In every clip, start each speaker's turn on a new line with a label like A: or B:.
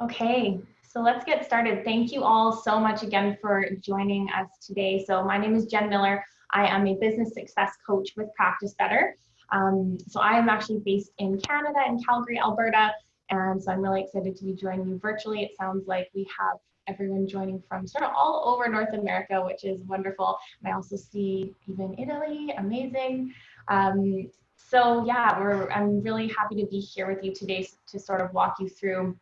A: Okay, so let's get started. Thank you all so much again for joining us today. So my name is Jen Miller. I am a business success coach with Practice Better. So I am actually based in Canada, in Calgary, Alberta. And so I'm really excited to be joining you virtually. It sounds like we have everyone joining from sort of all over North America, which is wonderful. And I also see even Italy, amazing. So yeah, I'm really happy to be here with you today to sort of walk you through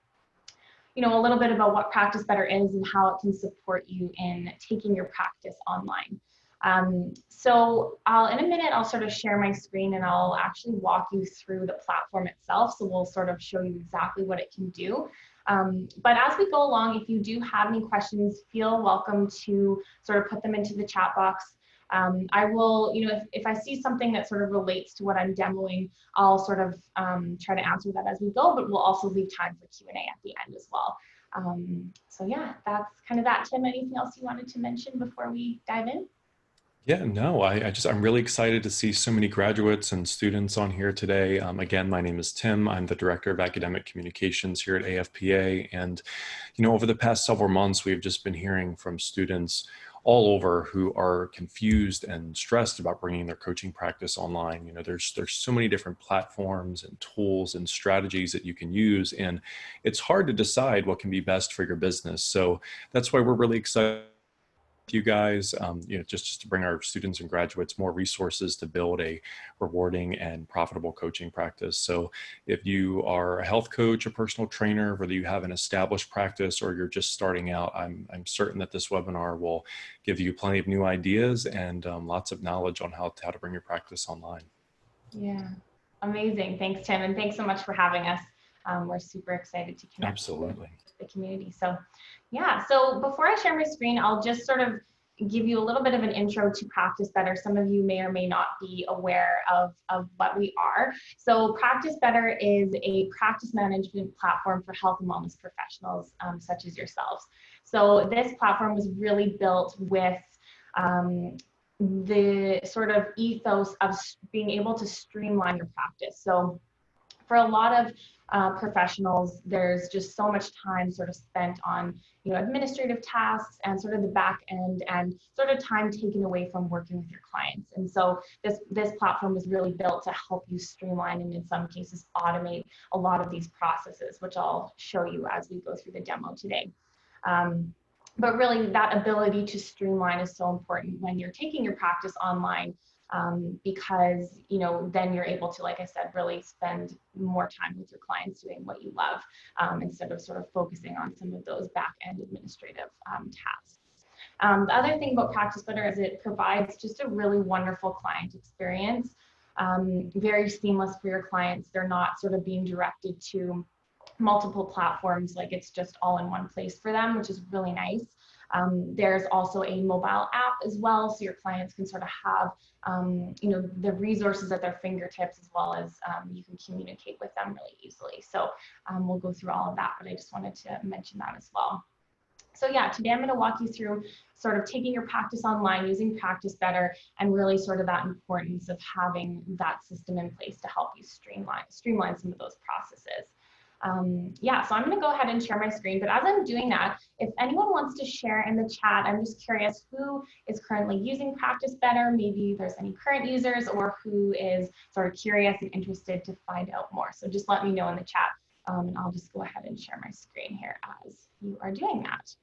A: a little bit about what Practice Better is and how it can support you in taking your practice online. In a minute, I'll sort of share my screen and I'll actually walk you through the platform itself. So we'll sort of show you exactly what it can do. But as we go along, if you do have any questions, feel welcome to sort of put them into the chat box. I will, if I see something that sort of relates to what I'm demoing, I'll sort of try to answer that as we go, but we'll also leave time for Q&A at the end as well. So yeah, that's kind of that. Tim, anything else you wanted to mention before we dive in?
B: Yeah, no, I'm really excited to see so many graduates and students on here today. Again, my name is Tim. I'm the Director of Academic Communications here at AFPA. And, over the past several months, we've just been hearing from students all over who are confused and stressed about bringing their coaching practice online. There's so many different platforms and tools and strategies that you can use, and it's hard to decide what can be best for your business. So that's why we're really excited you guys, just to bring our students and graduates more resources to build a rewarding and profitable coaching practice. So if you are a health coach, a personal trainer, whether you have an established practice or you're just starting out, I'm certain that this webinar will give you plenty of new ideas and lots of knowledge on how to bring your practice online.
A: Yeah, amazing. Thanks, Tim. And thanks so much for having us. We're super excited to connect
B: Absolutely.
A: with the community. So yeah, so before I share my screen, I'll just sort of give you a little bit of an intro to Practice Better. Some of you may or may not be aware of what we are. So Practice Better is a practice management platform for health and wellness professionals such as yourselves. So this platform was really built with the sort of ethos of being able to streamline your practice. So for a lot of professionals, there's just so much time sort of spent on administrative tasks and sort of the back end and sort of time taken away from working with your clients. And so this platform was really built to help you streamline and in some cases automate a lot of these processes, which I'll show you as we go through the demo today. But really that ability to streamline is so important when you're taking your practice online, because then you're able to, like I said, really spend more time with your clients doing what you love, instead of sort of focusing on some of those back end administrative tasks. The other thing about Practice Better is it provides just a really wonderful client experience, very seamless for your clients. They're not sort of being directed to multiple platforms, like it's just all in one place for them, which is really nice. There's also a mobile app as well, so your clients can sort of have the resources at their fingertips, as well as you can communicate with them really easily. So we'll go through all of that, but I just wanted to mention that as well. So yeah, today I'm going to walk you through sort of taking your practice online, using Practice Better, and really sort of that importance of having that system in place to help you streamline some of those processes. So I'm going to go ahead and share my screen, but as I'm doing that, if anyone wants to share in the chat, I'm just curious who is currently using Practice Better. Maybe there's any current users or who is sort of curious and interested to find out more. So just let me know in the chat, and I'll just go ahead and share my screen here as you are doing that.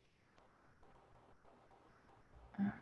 A: All right.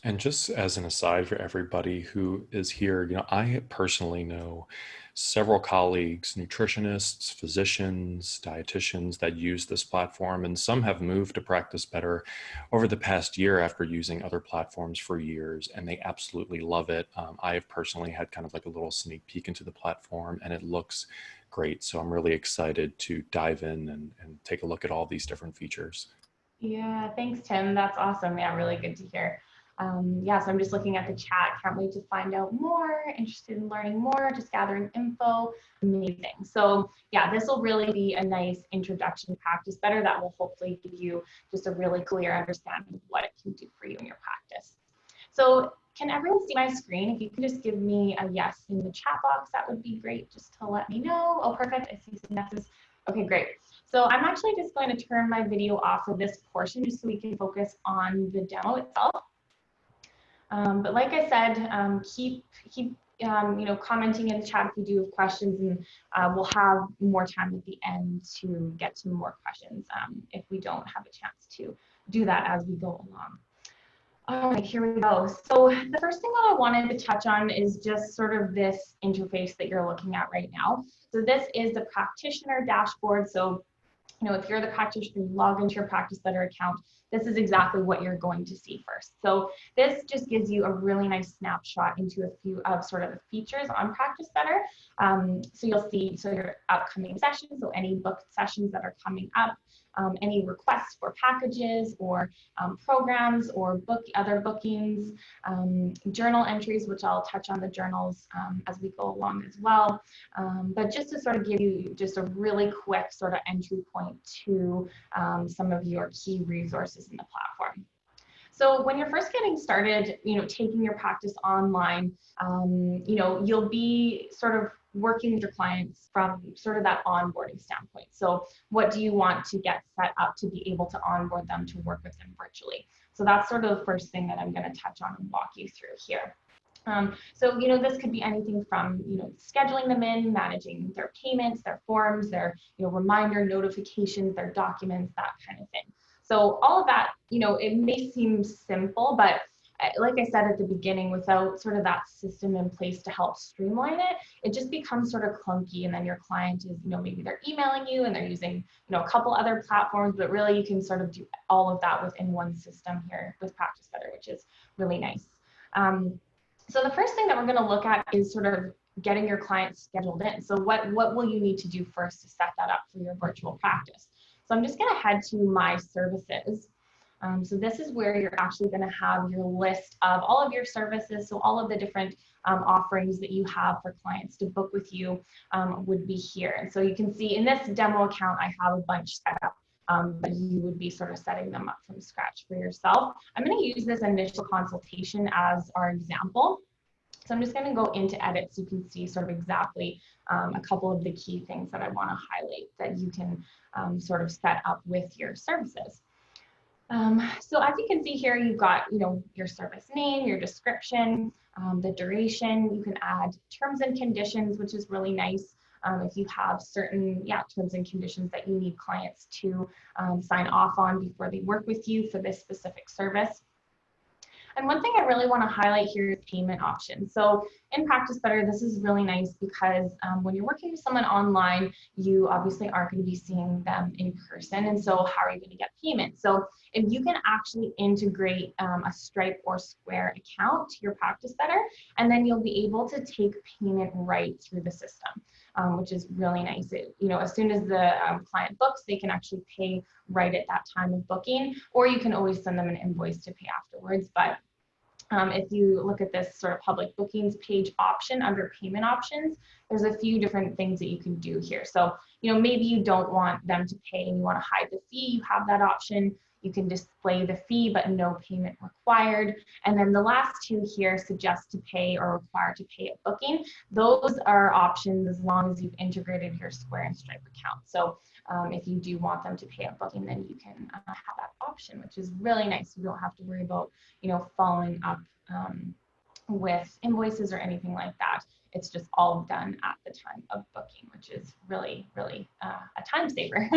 B: And just as an aside for everybody who is here, I personally know several colleagues, nutritionists, physicians, dietitians that use this platform, and some have moved to Practice Better over the past year after using other platforms for years, and they absolutely love it. I have personally had kind of like a little sneak peek into the platform, and it looks great. So I'm really excited to dive in and take a look at all these different features.
A: Yeah, thanks, Tim. That's awesome. Yeah, really good to hear. So I'm just looking at the chat. Can't wait to find out more. Interested in learning more, just gathering info. Amazing. So yeah, this will really be a nice introduction to Practice Better that will hopefully give you just a really clear understanding of what it can do for you in your practice. So can everyone see my screen? If you could just give me a yes in the chat box, that would be great, just to let me know. Oh, perfect, I see some yeses. Okay, great. So I'm actually just going to turn my video off for this portion just so we can focus on the demo itself. But like I said, keep commenting in the chat if you do have questions, and we'll have more time at the end to get to more questions if we don't have a chance to do that as we go along. All right, here we go. So the first thing that I wanted to touch on is just sort of this interface that you're looking at right now. So this is the practitioner dashboard. So if you're the practitioner, you log into your Practice Better account, this is exactly what you're going to see first. So this just gives you a really nice snapshot into a few of sort of the features on Practice Better. So you'll see your upcoming sessions, so any booked sessions that are coming up, any requests for packages or programs or other bookings, journal entries, which I'll touch on the journals as we go along as well. But just to sort of give you just a really quick sort of entry point to some of your key resources in the platform. So when you're first getting started, taking your practice online, you'll be sort of working with your clients from sort of that onboarding standpoint. So what do you want to get set up to be able to onboard them to work with them virtually? So that's sort of the first thing that I'm going to touch on and walk you through here. So this could be anything from scheduling them in, managing their payments, their forms, their reminder notifications, their documents, that kind of thing. So all of that, it may seem simple, but like I said at the beginning, without sort of that system in place to help streamline it, it just becomes sort of clunky. And then your client is, maybe they're emailing you and they're using, a couple other platforms, but really you can sort of do all of that within one system here with Practice Better, which is really nice. So the first thing that we're going to look at is sort of getting your clients scheduled in. So what will you need to do first to set that up for your virtual practice? So I'm just going to head to My Services. So this is where you're actually going to have your list of all of your services. So all of the different offerings that you have for clients to book with you would be here. And so you can see in this demo account, I have a bunch set up. But you would be sort of setting them up from scratch for yourself. I'm going to use this initial consultation as our example. So I'm just going to go into edit so you can see sort of exactly a couple of the key things that I want to highlight that you can sort of set up with your services. So as you can see here, you've got your service name, your description, the duration. You can add terms and conditions, which is really nice. If you have certain terms and conditions that you need clients to sign off on before they work with you for this specific service. And one thing I really want to highlight here is payment options. So in Practice Better, this is really nice because when you're working with someone online, you obviously aren't going to be seeing them in person. And so how are you going to get payment? So if you can actually integrate a Stripe or Square account to your Practice Better, and then you'll be able to take payment right through the system. Which is really nice. As soon as the client books, they can actually pay right at that time of booking, or you can always send them an invoice to pay afterwards. But if you look at this sort of public bookings page option under payment options, there's a few different things that you can do here. So, maybe you don't want them to pay and you want to hide the fee, you have that option. You can display the fee, but no payment required. And then the last two here, suggest to pay or require to pay at booking. Those are options as long as you've integrated your Square and Stripe account. So if you do want them to pay at booking, then you can have that option, which is really nice. You don't have to worry about, following up with invoices or anything like that. It's just all done at the time of booking, which is really, really a time saver.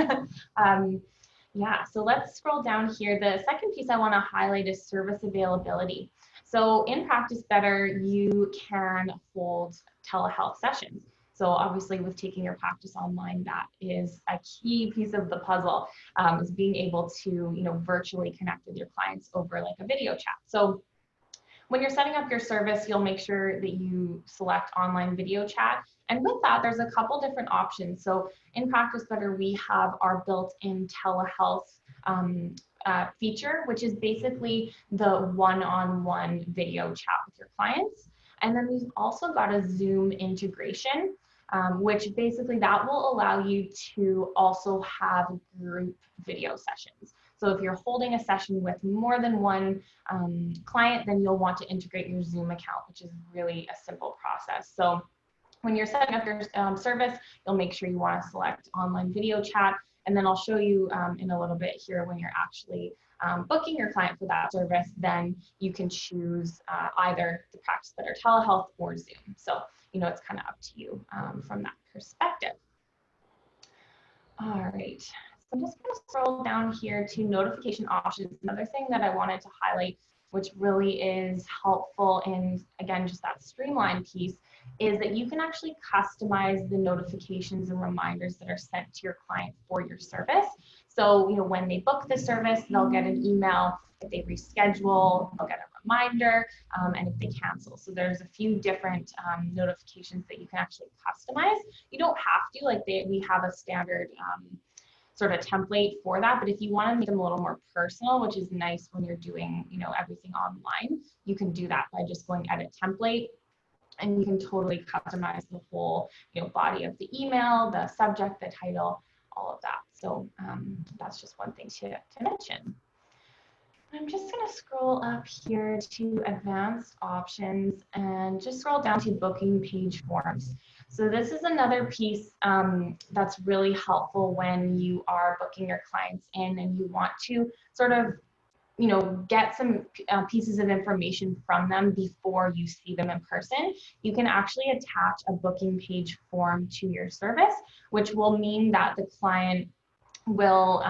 A: Yeah, so let's scroll down here. The second piece I want to highlight is service availability. So in Practice Better, you can hold telehealth sessions. So obviously with taking your practice online, that is a key piece of the puzzle, is being able to, virtually connect with your clients over like a video chat. So when you're setting up your service, you'll make sure that you select online video chat. And with that, there's a couple different options. So in Practice Better, we have our built-in telehealth feature, which is basically the one-on-one video chat with your clients. And then we've also got a Zoom integration, which basically that will allow you to also have group video sessions. So if you're holding a session with more than one client, then you'll want to integrate your Zoom account, which is really a simple process. So when you're setting up your service, you'll make sure you want to select online video chat. And then I'll show you in a little bit here when you're actually booking your client for that service, then you can choose either the Practice Better Telehealth or Zoom. So, it's kind of up to you from that perspective. All right, so I'm just going to scroll down here to notification options. Another thing that I wanted to highlight, which really is helpful in, again, just that streamline piece, is that you can actually customize the notifications and reminders that are sent to your client for your service. So, when they book the service, they'll get an email. If they reschedule, they'll get a reminder, and if they cancel. So there's a few different notifications that you can actually customize. You don't have to, like we have a standard sort of template for that, but if you want to make them a little more personal, which is nice when you're doing, everything online, you can do that by just going edit template. And you can totally customize the whole, body of the email, the subject, the title, all of that. So that's just one thing to mention. I'm just going to scroll up here to advanced options and just scroll down to booking page forms. So this is another piece that's really helpful when you are booking your clients in and you want to sort of get some pieces of information from them before you see them in person. You can actually attach a booking page form to your service, which will mean that the client will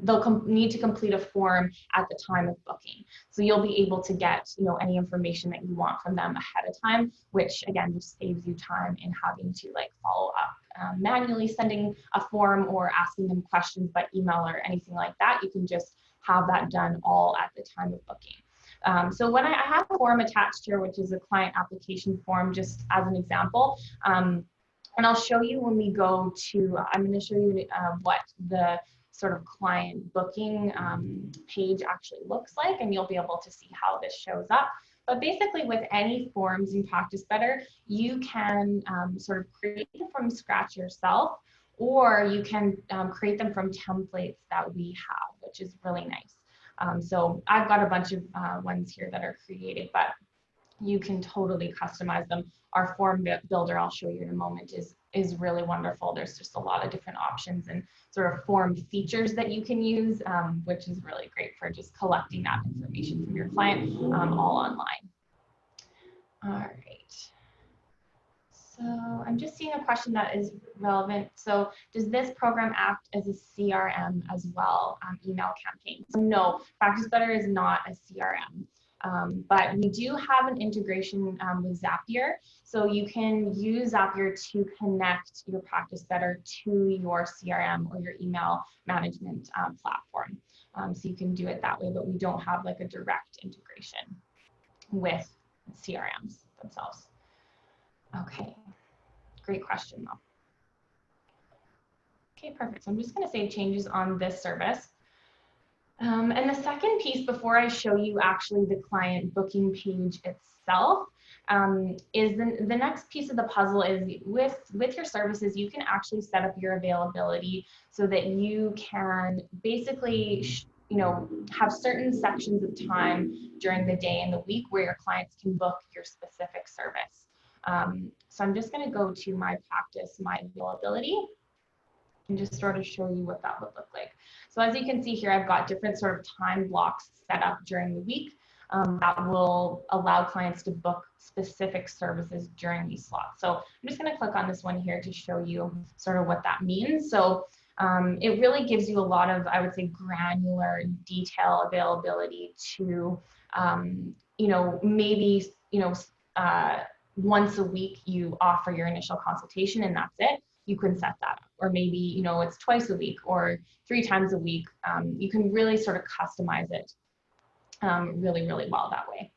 A: they'll need to complete a form at the time of booking. So you'll be able to get any information that you want from them ahead of time, which again just saves you time in having to follow up manually sending a form or asking them questions by email or anything like that. You can just have that done all at the time of booking. So when I have a form attached here, which is a client application form, just as an example, and I'll show you when we go to, I'm going to show you what the sort of client booking page actually looks like, and you'll be able to see how this shows up. But basically with any forms in Practice Better, you can sort of create them from scratch yourself, or you can create them from templates that we have, which is really nice. So I've got a bunch of ones here that are created, but you can totally customize them. Our form builder, I'll show you in a moment, is really wonderful. There's just a lot of different options and sort of form features that you can use, which is really great for just collecting that information from your client all online. All right. So I'm just seeing a question that is relevant. So does this program act as a CRM as well, email campaign? So no, Practice Better is not a CRM. But we do have an integration with Zapier. So you can use Zapier to connect your Practice Better to your CRM or your email management platform. So you can do it that way, but we don't have a direct integration with CRMs themselves. Okay, great question though. Okay, perfect. So I'm just going to save changes on this service. And the second piece, before I show you actually the client booking page itself, is the next piece of the puzzle is with your services, you can actually set up your availability so that you can basically have certain sections of time during the day and the week where your clients can book your specific service. So I'm just going to go to my practice, my availability, and just sort of show you what that would look like. So as you can see here, I've got different sort of time blocks set up during the week that will allow clients to book specific services during these slots. So I'm just going to click on this one here to show you sort of what that means. So it really gives you a lot of, I would say, granular detail availability to, maybe, once a week you offer your initial consultation and that's it. You can set that up, or maybe, it's twice a week or 3 times a week. You can really sort of customize it really, really well that way.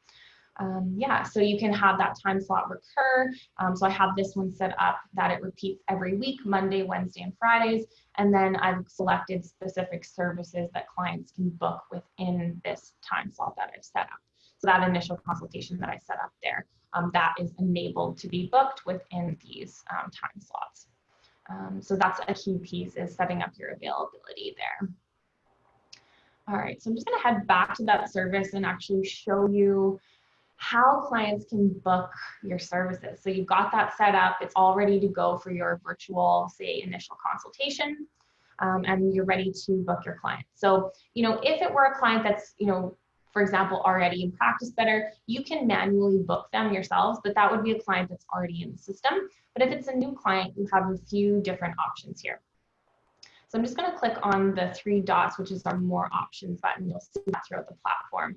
A: Yeah, so you can have that time slot recur. So I have this one set up that it repeats every week, Monday, Wednesday, and Fridays. And then I've selected specific services that clients can book within this time slot that I've set up. So that initial consultation that I set up there, that is enabled to be booked within these time slots. So that's a key piece, is setting up your availability there. All right, so I'm just gonna head back to that service and actually show you how clients can book your services. So you've got that set up, it's all ready to go for your virtual, say, initial consultation, and you're ready to book your client. So, if it were a client that's, for example, already in Practice Better, you can manually book them yourselves, but that would be a client that's already in the system. But if it's a new client, you have a few different options here. So I'm just going to click on the three dots, which is our more options button. You'll see that throughout the platform.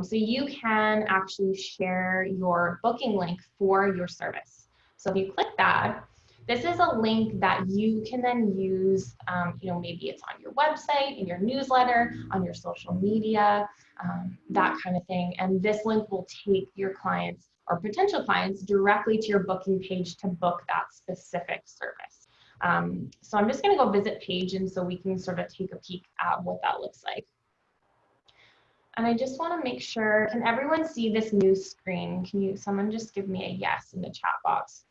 A: So you can actually share your booking link for your service. So if you click that, this is a link that you can then use, maybe it's on your website, in your newsletter, on your social media, that kind of thing. And this link will take your clients or potential clients directly to your booking page to book that specific service. So I'm just going to go visit page, and so we can sort of take a peek at what that looks like. And I just want to make sure, can everyone see this new screen? Someone just give me a yes in the chat box,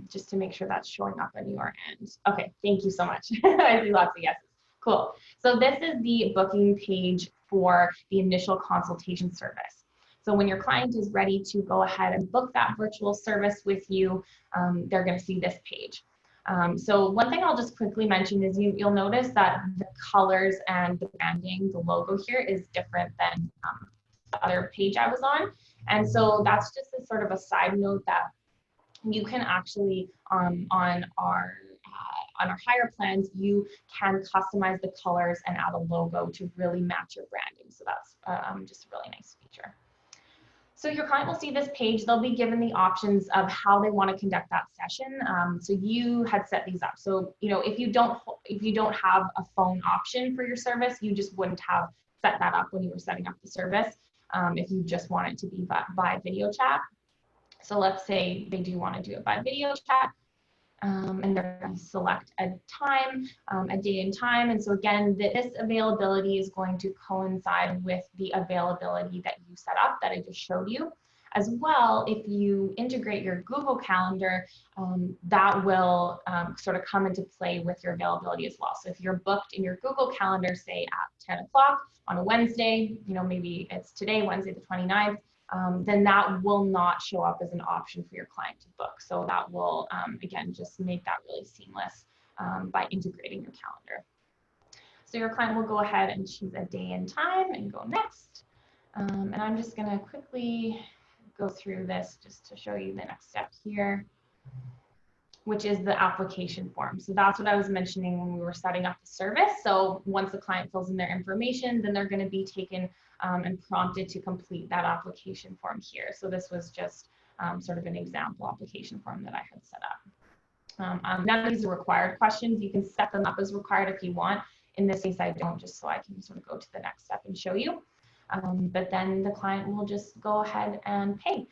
A: just to make sure that's showing up on your end. Okay, thank you so much. I see lots of yeses. Cool. So this is the booking page for the initial consultation service. So when your client is ready to go ahead and book that virtual service with you, they're going to see this page. So one thing I'll just quickly mention is you'll notice that the colors and the branding, the logo here is different than the other page I was on. And so that's just a sort of a side note that you can actually, on our higher plans, you can customize the colors and add a logo to really match your branding. So that's just a really nice feature. So your client will see this page. They'll be given the options of how they want to conduct that session. So you had set these up. So if you don't have a phone option for your service, you just wouldn't have set that up when you were setting up the service. If you just want it to be by video chat. So let's say they do want to do it by video chat. And they're going to select a time, a date and time. And so again, this availability is going to coincide with the availability that you set up that I just showed you. As well, if you integrate your Google Calendar, that will sort of come into play with your availability as well. So if you're booked in your Google Calendar, say at 10 o'clock on a Wednesday, maybe it's today, Wednesday the 29th, then that will not show up as an option for your client to book. So that will, again, just make that really seamless by integrating your calendar. So your client will go ahead and choose a day and time and go next. And I'm just going to quickly go through this just to show you the next step here, which is the application form. So that's what I was mentioning when we were setting up the service. So once the client fills in their information, then they're going to be taken and prompted to complete that application form here. So this was just sort of an example application form that I had set up. None of these are required questions. You can set them up as required if you want. In this case, I don't, just so I can sort of go to the next step and show you. But then the client will just go ahead and pay.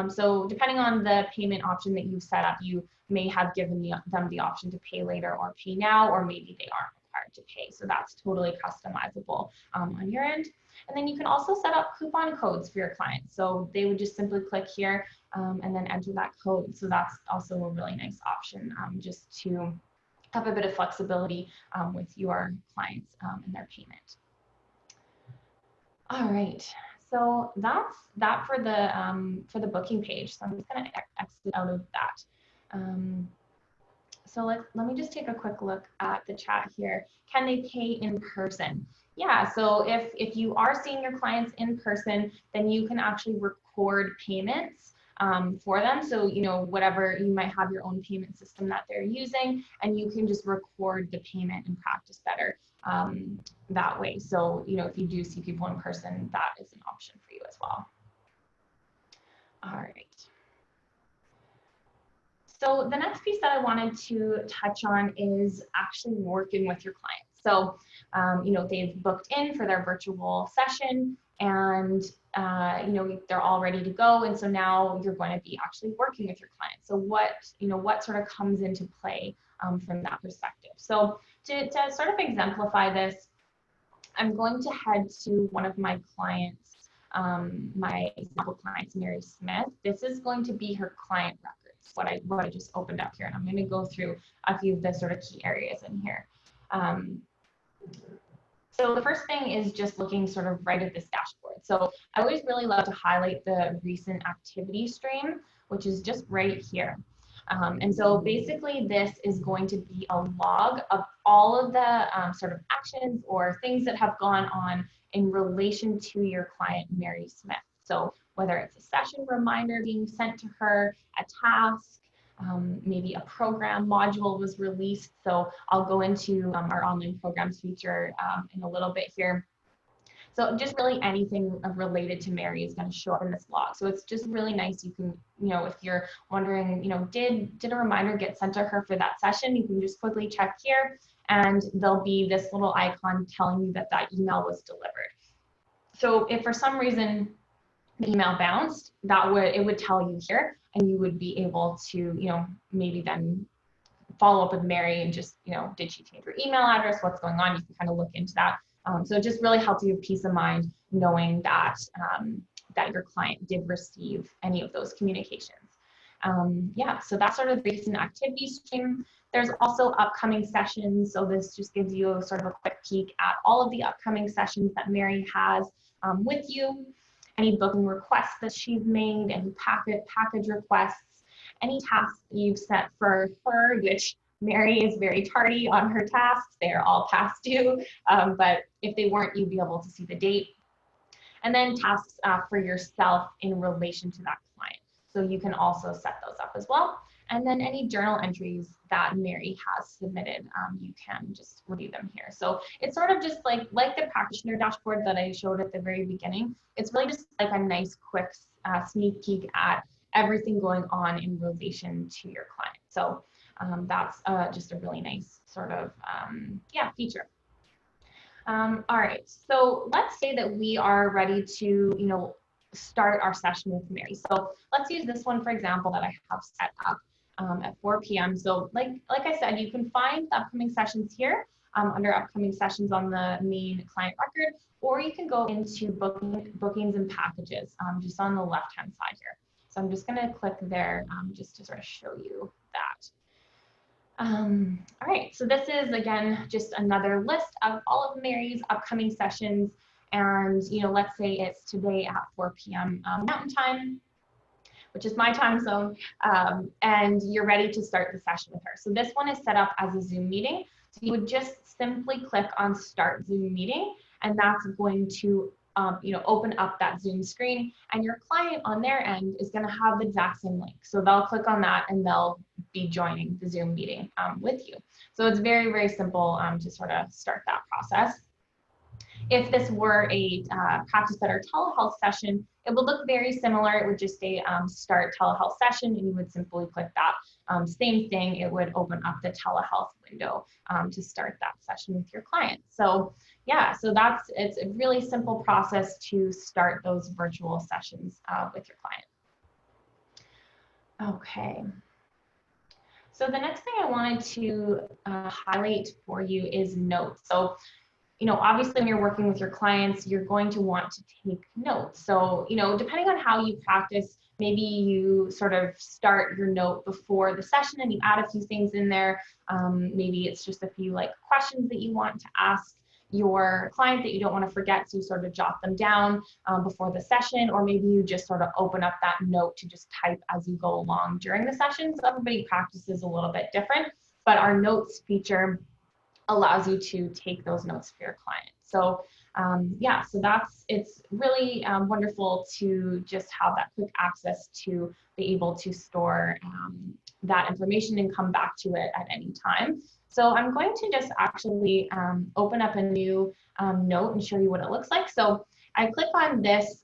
A: So depending on the payment option that you've set up, you may have given them the option to pay later or pay now, or maybe they aren't required to pay. So that's totally customizable on your end. And then you can also set up coupon codes for your clients. So they would just simply click here and then enter that code. So that's also a really nice option just to have a bit of flexibility with your clients and their payment. All right, so that's that for the booking page. So I'm just going to exit out of that. So let me just take a quick look at the chat here. Can they pay in person? Yeah, so if you are seeing your clients in person, then you can actually record payments for them. So, whatever, you might have your own payment system that they're using, and you can just record the payment and Practice Better that way. So, if you do see people in person, that is an option for you as well. All right. So the next piece that I wanted to touch on is actually working with your clients. So, they've booked in for their virtual session, and they're all ready to go. And so now you're going to be actually working with your clients. So what sort of comes into play from that perspective? So to sort of exemplify this, I'm going to head to one of my clients, my example clients, Mary Smith. This is going to be her client records, what I just opened up here. And I'm going to go through a few of the sort of key areas in here. So the first thing is just looking sort of right at this dashboard. So I always really love to highlight the recent activity stream, which is just right here. And so basically this is going to be a log of all of the sort of actions or things that have gone on in relation to your client, Mary Smith. So whether it's a session reminder being sent to her, a task, maybe a program module was released. So I'll go into our online programs feature in a little bit here. So just really anything related to Mary is going to show up in this log. So it's just really nice. You can, if you're wondering, did a reminder get sent to her for that session, you can just quickly check here and there'll be this little icon telling you that that email was delivered. So if for some reason the email bounced, it would tell you here, and you would be able to, maybe then follow up with Mary and just, did she change her email address? What's going on? You can kind of look into that. So it just really helps you have peace of mind knowing that that your client did receive any of those communications. Yeah, so that's sort of the recent activity stream. There's also upcoming sessions. So this just gives you sort of a quick peek at all of the upcoming sessions that Mary has with you. Any booking requests that she's made, any package requests, any tasks that you've set for her, which Mary is very tardy on her tasks. They are all past due, but if they weren't, you'd be able to see the date. And then tasks for yourself in relation to that client. So you can also set those up as well. And then any journal entries that Mary has submitted, you can just review them here. So it's sort of just like the practitioner dashboard that I showed at the very beginning. It's really just like a nice quick sneak peek at everything going on in relation to your client. So that's just a really nice sort of, feature. All right, so let's say that we are ready to, start our session with Mary. So let's use this one, for example, that I have set up at 4 p.m. So like I said, you can find the upcoming sessions here under upcoming sessions on the main client record, or you can go into bookings and packages just on the left-hand side here. So I'm just gonna click there just to sort of show you that. All right, so this is, again, just another list of all of Mary's upcoming sessions. And, let's say it's today at 4 p.m. Mountain Time, which is my time zone, and you're ready to start the session with her. So this one is set up as a Zoom meeting. So you would just simply click on Start Zoom Meeting, and that's going to open up that Zoom screen, and your client on their end is going to have the exact same link. So they'll click on that and they'll be joining the Zoom meeting with you. So it's very, very simple to sort of start that process. If this were a Practice Better telehealth session, it would look very similar. It would just say Start Telehealth Session, and you would simply click that. Same thing, it would open up the telehealth window to start that session with your client. So yeah, so it's a really simple process to start those virtual sessions with your client. Okay. So the next thing I wanted to highlight for you is notes. So obviously when you're working with your clients, you're going to want to take notes. So, depending on how you practice, maybe you sort of start your note before the session and you add a few things in there. Maybe it's just a few questions that you want to ask your client that you don't want to forget, so you sort of jot them down before the session, or maybe you just sort of open up that note to just type as you go along during the session. So everybody practices a little bit different, but our notes feature allows you to take those notes for your client. So so it's really wonderful to just have that quick access to be able to store that information and come back to it at any time. So I'm going to just actually open up a new note and show you what it looks like. So I click on this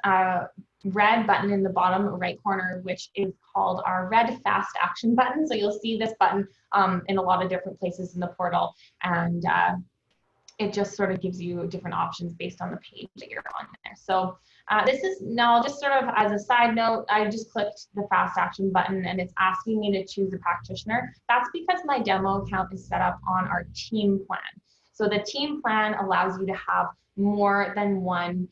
A: red button in the bottom right corner, which is called our red fast action button. So you'll see this button in a lot of different places in the portal, and it just sort of gives you different options based on the page that you're on there. So this is now just sort of as a side note, I just clicked the fast action button and it's asking me to choose a practitioner. That's because my demo account is set up on our team plan. So the team plan allows you to have more than one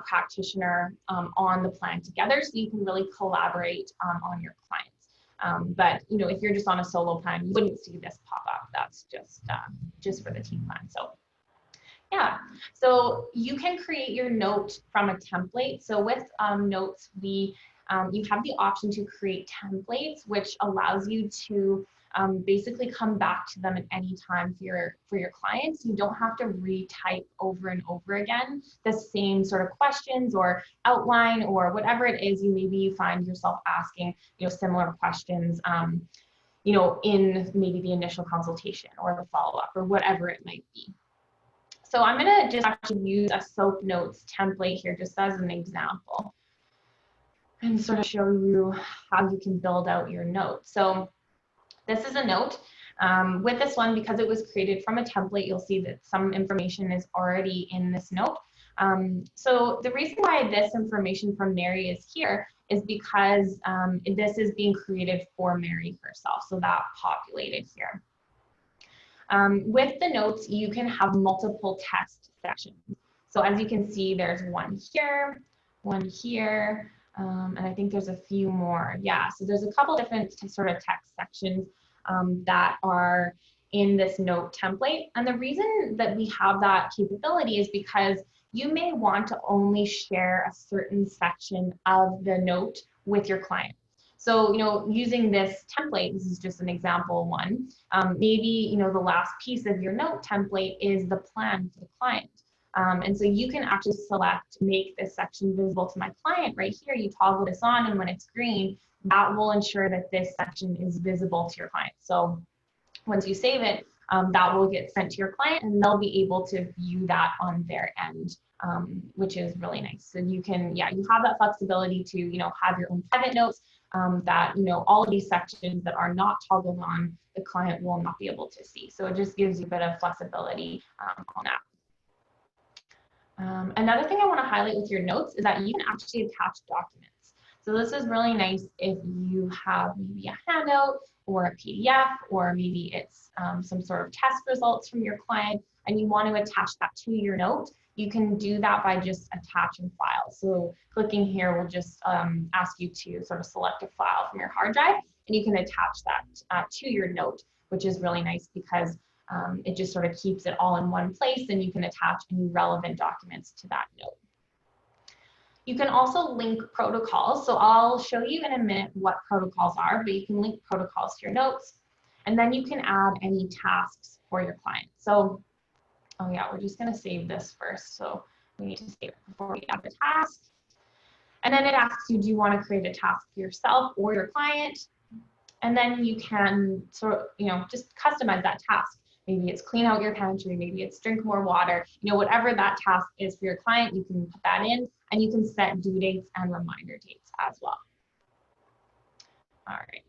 A: practitioner on the plan together, so you can really collaborate on your clients. But if you're just on a solo plan, you wouldn't see this pop up. That's just for the team plan. So Yeah, so you can create your note from a template. So with notes, you have the option to create templates, which allows you to basically come back to them at any time for your clients. You don't have to retype over and over again the same sort of questions or outline or whatever it is maybe you find yourself asking, similar questions, in maybe the initial consultation or the follow-up or whatever it might be. So I'm going to just actually use a SOAP notes template here just as an example and sort of show you how you can build out your note. So this is a note. With this one, because it was created from a template, you'll see that some information is already in this note. So the reason why this information from Mary is here is because this is being created for Mary herself. So that populated here. With the notes, you can have multiple text sections. So as you can see, there's one here, and I think there's a few more. Yeah, so there's a couple different sort of text sections that are in this note template. And the reason that we have that capability is because you may want to only share a certain section of the note with your client. So, using this template, this is just an example one, maybe, the last piece of your note template is the plan for the client. And so you can actually select, make this section visible to my client right here. You toggle this on, and when it's green, that will ensure that this section is visible to your client. So once you save it, that will get sent to your client, and they'll be able to view that on their end, which is really nice. So you can, you have that flexibility to, have your own private notes that, all of these sections that are not toggled on, the client will not be able to see. So it just gives you a bit of flexibility on that. Another thing I want to highlight with your notes is that you can actually attach documents. So this is really nice if you have maybe a handout or a PDF, or maybe it's some sort of test results from your client, and you want to attach that to your note. You can do that by just attaching files. So clicking here will just ask you to sort of select a file from your hard drive, and you can attach that to your note, which is really nice because it just sort of keeps it all in one place, and you can attach any relevant documents to that note. You can also link protocols. So I'll show you in a minute what protocols are, but you can link protocols to your notes, and then you can add any tasks for your client. So, oh yeah, we're just gonna save this first. So we need to save it before we add the task. And then it asks you, do you wanna create a task for yourself or your client? And then you can sort of, just customize that task. Maybe it's clean out your pantry, maybe it's drink more water, whatever that task is for your client, you can put that in, and you can set due dates and reminder dates as well. All right.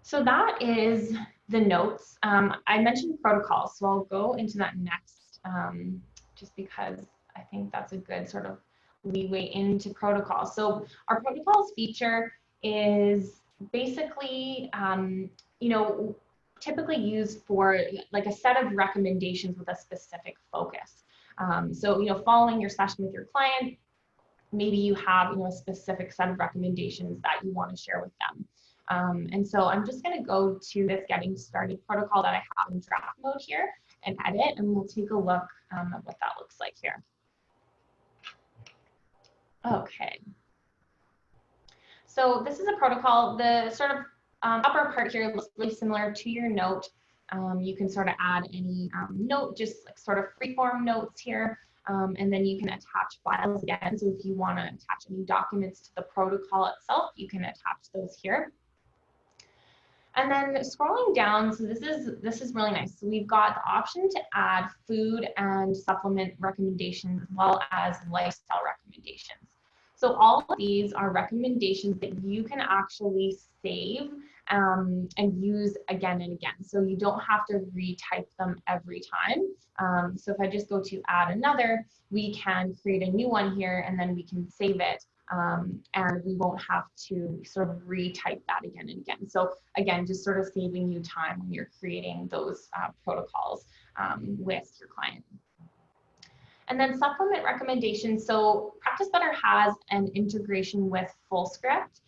A: So that is the notes. I mentioned protocols, so I'll go into that next, just because I think that's a good sort of leeway into protocols. So our protocols feature is basically, typically used for like a set of recommendations with a specific focus. So, following your session with your client, maybe you have, a specific set of recommendations that you want to share with them. And so I'm just going to go to this getting started protocol that I have in draft mode here and edit, and we'll take a look at what that looks like here. Okay. So this is a protocol. The sort of upper part here looks really similar to your note. You can sort of add any note, just like sort of freeform notes here. And then you can attach files again. So if you want to attach any documents to the protocol itself, you can attach those here. And then scrolling down, so this is really nice. So we've got the option to add food and supplement recommendations as well as lifestyle recommendations. So all of these are recommendations that you can actually save and use again and again. So you don't have to retype them every time. So if I just go to add another, we can create a new one here, and then we can save it. And we won't have to sort of retype that again and again. So again, just sort of saving you time when you're creating those protocols with your client. And then supplement recommendations. So Practice Better has an integration with FullScript.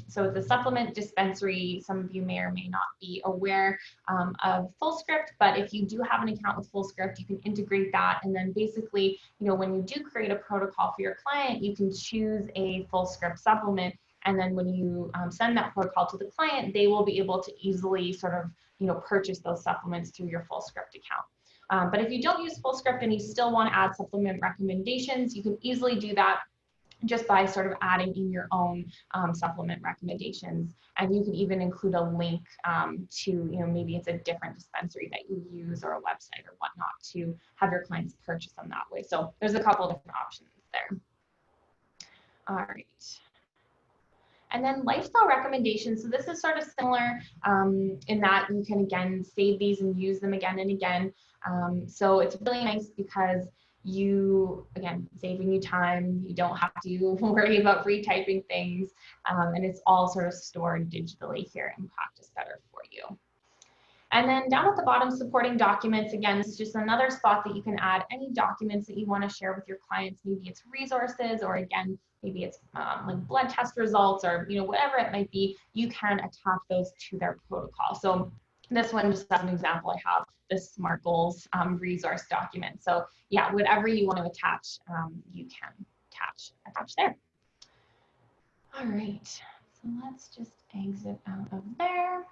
A: So it's a supplement dispensary. Some of you may or may not be aware of FullScript, but if you do have an account with FullScript, you can integrate that. And then basically, when you do create a protocol for your client, you can choose a FullScript supplement. And then when you send that protocol to the client, they will be able to easily sort of, purchase those supplements through your FullScript account. But if you don't use FullScript and you still want to add supplement recommendations, you can easily do that just by sort of adding in your own supplement recommendations. And you can even include a link to, maybe it's a different dispensary that you use or a website or whatnot to have your clients purchase them that way. So there's a couple of different options there. All right. And then lifestyle recommendations. So this is sort of similar in that you can, again, save these and use them again and again. So it's really nice because again, saving you time, you don't have to worry about retyping things, and it's all sort of stored digitally here in Practice Better for you. And then down at the bottom, supporting documents. Again, this is just another spot that you can add any documents that you want to share with your clients. Maybe it's resources, or again, maybe it's like blood test results, or whatever it might be. You can attach those to their protocol. So this one, just as an example, I have the SMART Goals resource document. So yeah, whatever you want to attach, you can attach there. All right, so let's just exit out of there.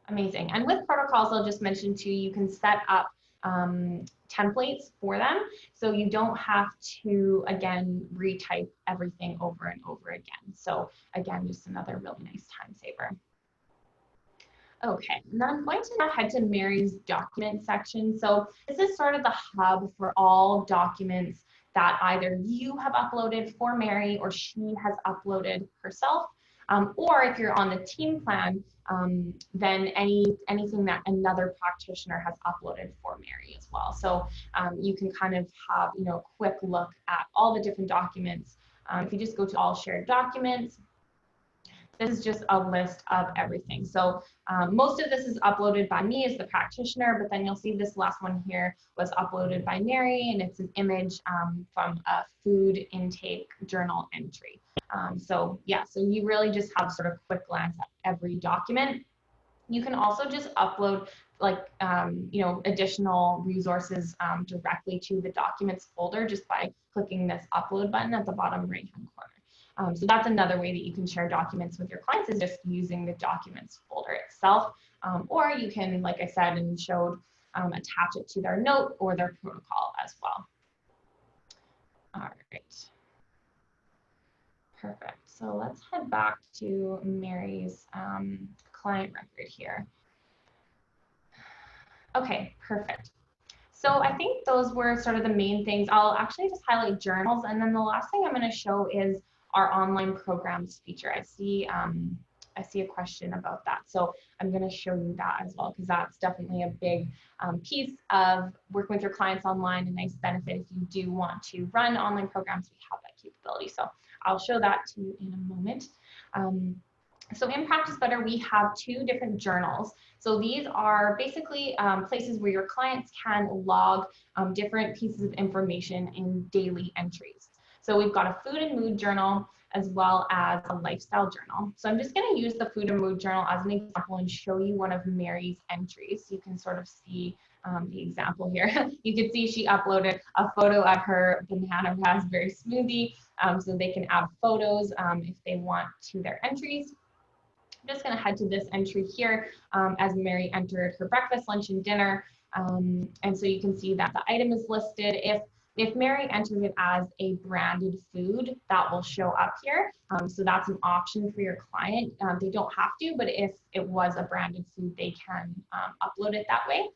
A: Amazing. And with protocols, I'll just mention too, you can set up templates for them. So you don't have to, again, retype everything over and over again. So again, just another really nice time saver. Okay, now I'm going to now head to Mary's document section. So this is sort of the hub for all documents that either you have uploaded for Mary or she has uploaded herself. Or if you're on the team plan, then anything that another practitioner has uploaded for Mary as well. So you can kind of have a quick look at all the different documents. If you just go to all shared documents, this is just a list of everything. So most of this is uploaded by me as the practitioner, but then you'll see this last one here was uploaded by Mary, and it's an image from a food intake journal entry. So yeah, so you really just have sort of quick glance at every document. You can also just upload additional resources directly to the documents folder just by clicking this upload button at the bottom right-hand corner. So that's another way that you can share documents with your clients, is just using the documents folder itself. Or you can, like I said and showed, attach it to their note or their protocol as well. All right. Perfect. So let's head back to Mary's client record here. Okay, perfect. So I think those were sort of the main things. I'll actually just highlight journals, and then the last thing I'm going to show is our online programs feature. I see a question about that, so I'm going to show you that as well, because that's definitely a big piece of working with your clients online. A nice benefit if you do want to run online programs, we have that capability. So I'll show that to you in a moment. So in Practice Better, we have two different journals. So these are basically places where your clients can log different pieces of information in daily entries. So we've got a food and mood journal as well as a lifestyle journal. So I'm just going to use the food and mood journal as an example and show you one of Mary's entries. You can sort of see the example here. You can see she uploaded a photo of her banana raspberry smoothie, so they can add photos if they want to their entries. I'm just going to head to this entry here as Mary entered her breakfast, lunch, and dinner. And so you can see that the item is listed. If Mary entered it as a branded food, that will show up here. So that's an option for your client. They don't have to, but if it was a branded food, they can upload it that way.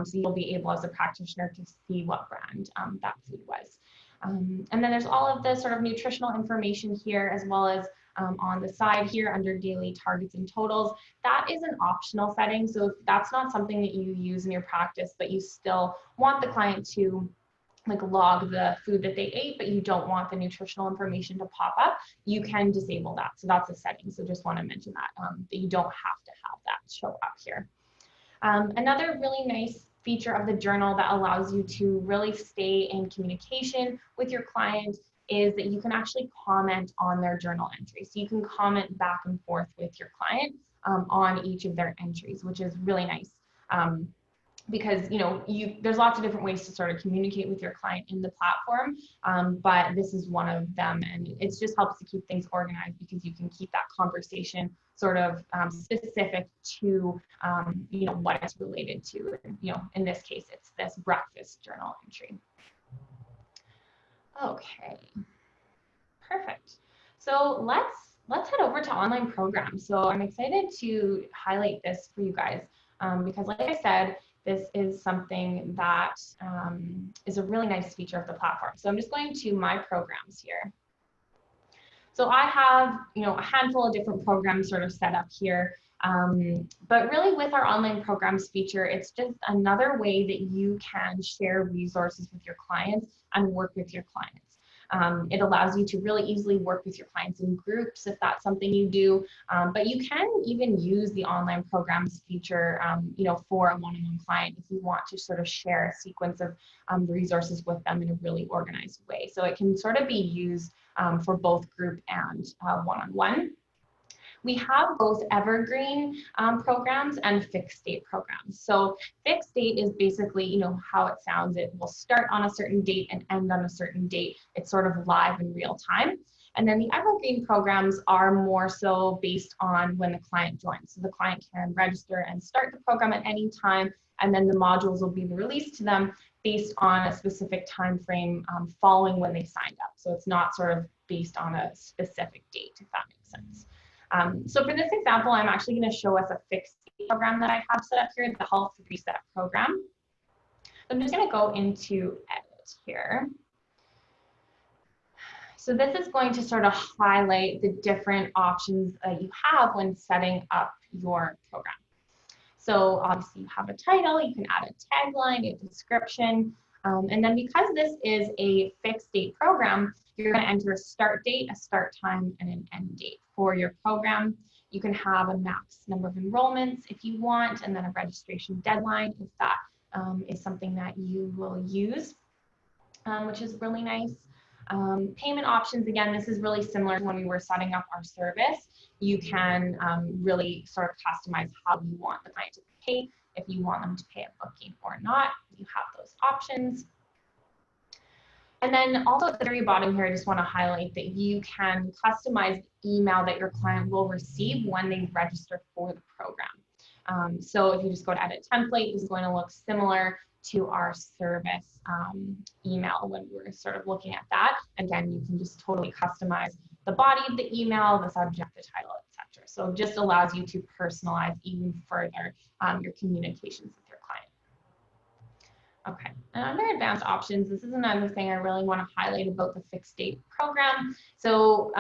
A: So you'll be able as a practitioner to see what brand that food was. And then there's all of the sort of nutritional information here, as well as on the side here under daily targets and totals. That is an optional setting. So if that's not something that you use in your practice, but you still want the client to log the food that they ate, but you don't want the nutritional information to pop up, you can disable that. So that's a setting. So just want to mention that, that you don't have to have that show up here. Another really nice feature of the journal that allows you to really stay in communication with your client is that you can actually comment on their journal entries. So you can comment back and forth with your client on each of their entries, which is really nice. Because there's lots of different ways to sort of communicate with your client in the platform, but this is one of them, and it just helps to keep things organized because you can keep that conversation sort of specific to what it's related to. In this case, it's this breakfast journal entry. Okay, perfect. So let's head over to online programs. So I'm excited to highlight this for you guys because, like I said, this is something that is a really nice feature of the platform. So I'm just going to my programs here. So I have, a handful of different programs sort of set up here. But really with our online programs feature, it's just another way that you can share resources with your clients and work with your clients. It allows you to really easily work with your clients in groups if that's something you do, but you can even use the online programs feature, for a one-on-one client if you want to sort of share a sequence of resources with them in a really organized way. So it can sort of be used for both group and one-on-one. We have both evergreen programs and fixed date programs. So fixed date is basically, how it sounds. It will start on a certain date and end on a certain date. It's sort of live in real time. And then the evergreen programs are more so based on when the client joins. So the client can register and start the program at any time, and then the modules will be released to them based on a specific time frame following when they signed up. So it's not sort of based on a specific date, if that makes sense. So for this example, I'm actually going to show us a fixed program that I have set up here, the Health Reset program. I'm just going to go into Edit here. So this is going to sort of highlight the different options that you have when setting up your program. So obviously you have a title, you can add a tagline, a description, and then because this is a fixed date program, you're going to enter a start date, a start time, and an end date for your program. You can have a max number of enrollments if you want, and then a registration deadline if that is something that you will use, which is really nice. Payment options, again, this is really similar to when we were setting up our service. You can really sort of customize how you want the client to pay. If you want them to pay at booking or not, you have those options. And then also at the very bottom here, I just want to highlight that you can customize the email that your client will receive when they register for the program. So if you just go to edit template, this is going to look similar to our service email when we're sort of looking at that. Again, you can just totally customize the body of the email, the subject, the title, etc. So it just allows you to personalize even further your communications with your client. Okay, and under advanced options, this is another thing I really want to highlight about the fixed date program. So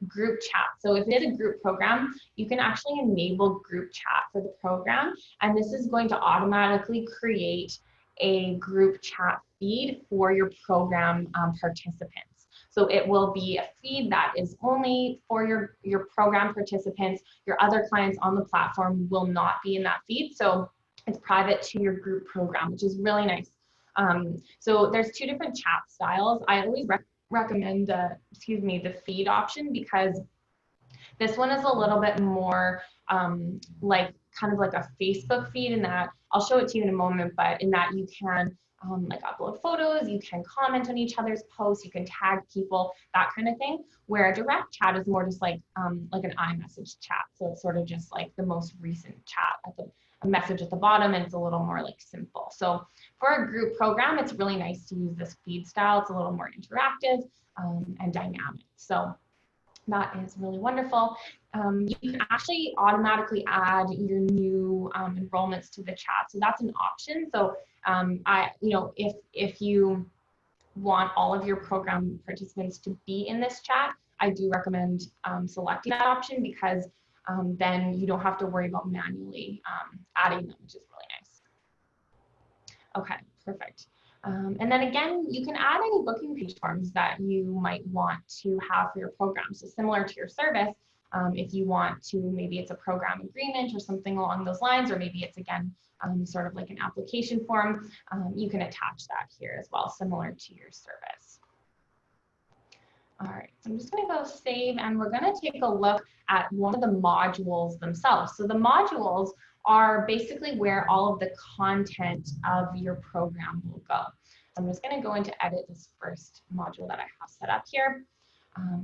A: group chat. So if it is a group program, you can actually enable group chat for the program. And this is going to automatically create a group chat feed for your program participants. So it will be a feed that is only for your program participants. Your other clients on the platform will not be in that feed. So it's private to your group program, which is really nice. So there's two different chat styles. I always recommend the feed option because this one is a little bit more like kind of like a Facebook feed in that, I'll show it to you in a moment, but in that you can like upload photos, you can comment on each other's posts, you can tag people, that kind of thing. Where a direct chat is more just like an iMessage chat. So it's sort of just like the most recent chat a message at the bottom, and it's a little more like simple. So for a group program, it's really nice to use this feed style. It's a little more interactive and dynamic. So that is really wonderful. You can actually automatically add your new enrollments to the chat. So that's an option. So if you want all of your program participants to be in this chat, I do recommend selecting that option because then you don't have to worry about manually adding them, which is really nice. Okay, perfect. And then again, you can add any booking page forms that you might want to have for your program. So similar to your service, if you want to, maybe it's a program agreement or something along those lines, or maybe it's again, sort of like an application form, you can attach that here as well, similar to your service. All right, so I'm just going to go save, and we're going to take a look at one of the modules themselves. So the modules are basically where all of the content of your program will go. So I'm just going to go into edit this first module that I have set up here.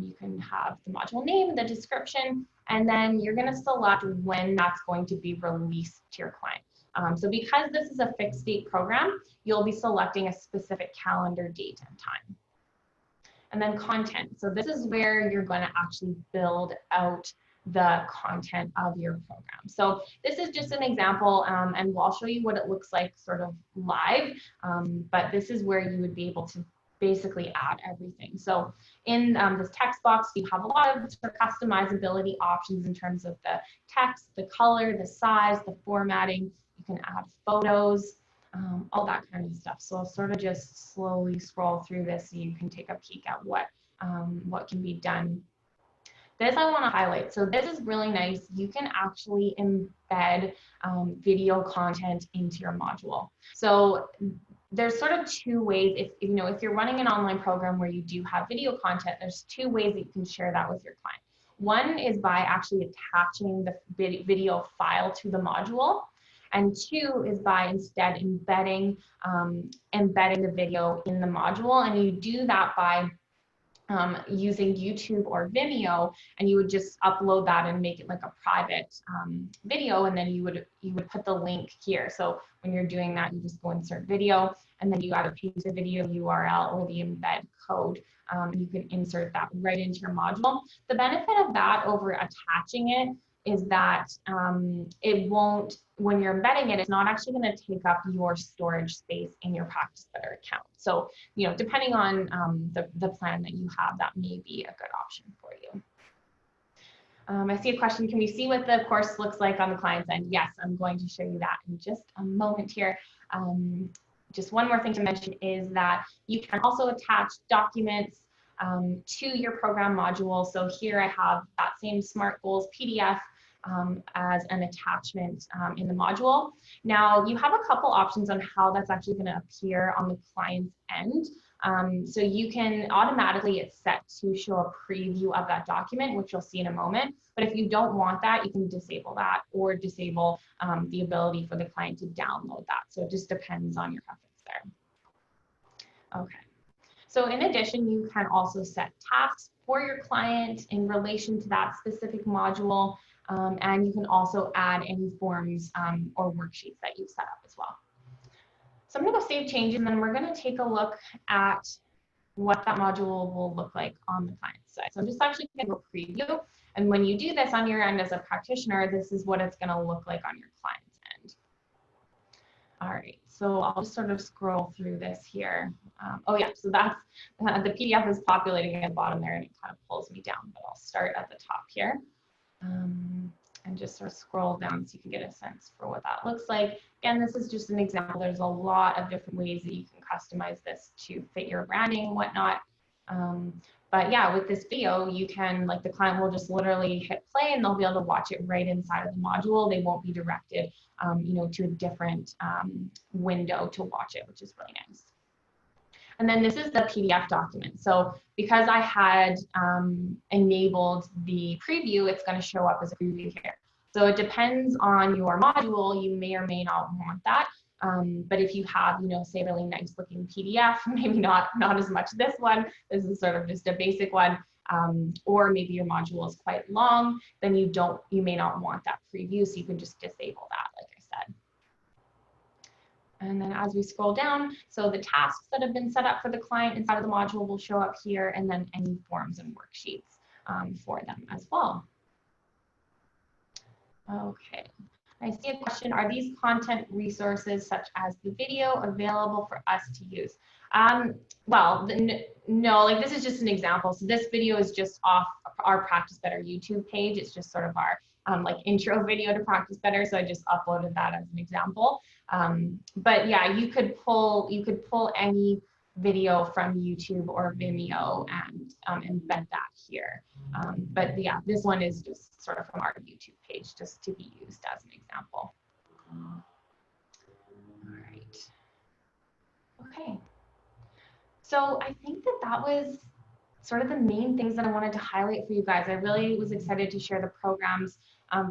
A: You can have the module name, the description, and then you're going to select when that's going to be released to your client. So because this is a fixed date program, you'll be selecting a specific calendar date and time. And then content. So this is where you're going to actually build out the content of your program. So this is just an example, and I'll show you what it looks like sort of live, but this is where you would be able to basically add everything. So in this text box, you have a lot of sort of customizability options in terms of the text, the color, the size, the formatting. You can add photos, all that kind of stuff. So I'll sort of just slowly scroll through this so you can take a peek at what can be done. This I want to highlight. So this is really nice. You can actually embed video content into your module. So there's sort of two ways. If you're running an online program where you do have video content, there's two ways that you can share that with your client. One is by actually attaching the video file to the module. And two is by instead embedding the video in the module. And you do that by using YouTube or Vimeo, and you would just upload that and make it like a private video, and then you would put the link here. So when you're doing that, you just go insert video, and then you either paste the video URL or the embed code. You can insert that right into your module. The benefit of that over attaching it is that it won't, when you're embedding it, it's not actually going to take up your storage space in your Practice Better account. So, depending on the plan that you have, that may be a good option for you. I see a question, can we see what the course looks like on the client's end? Yes, I'm going to show you that in just a moment here. Just one more thing to mention is that you can also attach documents to your program module. So here I have that same SMART Goals PDF as an attachment in the module. Now you have a couple options on how that's actually going to appear on the client's end. So you can automatically, it's set to show a preview of that document, which you'll see in a moment. But if you don't want that, you can disable that or disable the ability for the client to download that. So it just depends on your preference there. Okay. So in addition, you can also set tasks for your client in relation to that specific module. And you can also add any forms or worksheets that you've set up as well. So I'm going to go save changes, and then we're going to take a look at what that module will look like on the client side. So I'm just actually going to go preview. And when you do this on your end as a practitioner, this is what it's going to look like on your client's end. All right, so I'll just sort of scroll through this here. Oh yeah, so that's the PDF is populating at the bottom there, and it kind of pulls me down, but I'll start at the top here. And just sort of scroll down so you can get a sense for what that looks like. Again, this is just an example. There's a lot of different ways that you can customize this to fit your branding and whatnot. But yeah, with this video, you can, like, the client will just literally hit play and they'll be able to watch it right inside of the module. They won't be directed, to a different window to watch it, which is really nice. And then this is the PDF document. So because I had enabled the preview, it's going to show up as a preview here. So it depends on your module. You may or may not want that. But if you have, say a really nice looking PDF, maybe not as much this one. This is sort of just a basic one. Or maybe your module is quite long, then you may not want that preview. So you can just disable that, like I said. And then as we scroll down, so the tasks that have been set up for the client inside of the module will show up here, and then any forms and worksheets for them as well. Okay, I see a question. Are these content resources such as the video available for us to use? Well, no, like this is just an example. So this video is just off our Practice Better YouTube page. It's just sort of our like intro video to Practice Better. So I just uploaded that as an example. But yeah, you could pull any video from YouTube or Vimeo and embed that here. But yeah, this one is just sort of from our YouTube page, just to be used as an example. All right. Okay. So I think that was sort of the main things that I wanted to highlight for you guys. I really was excited to share the program's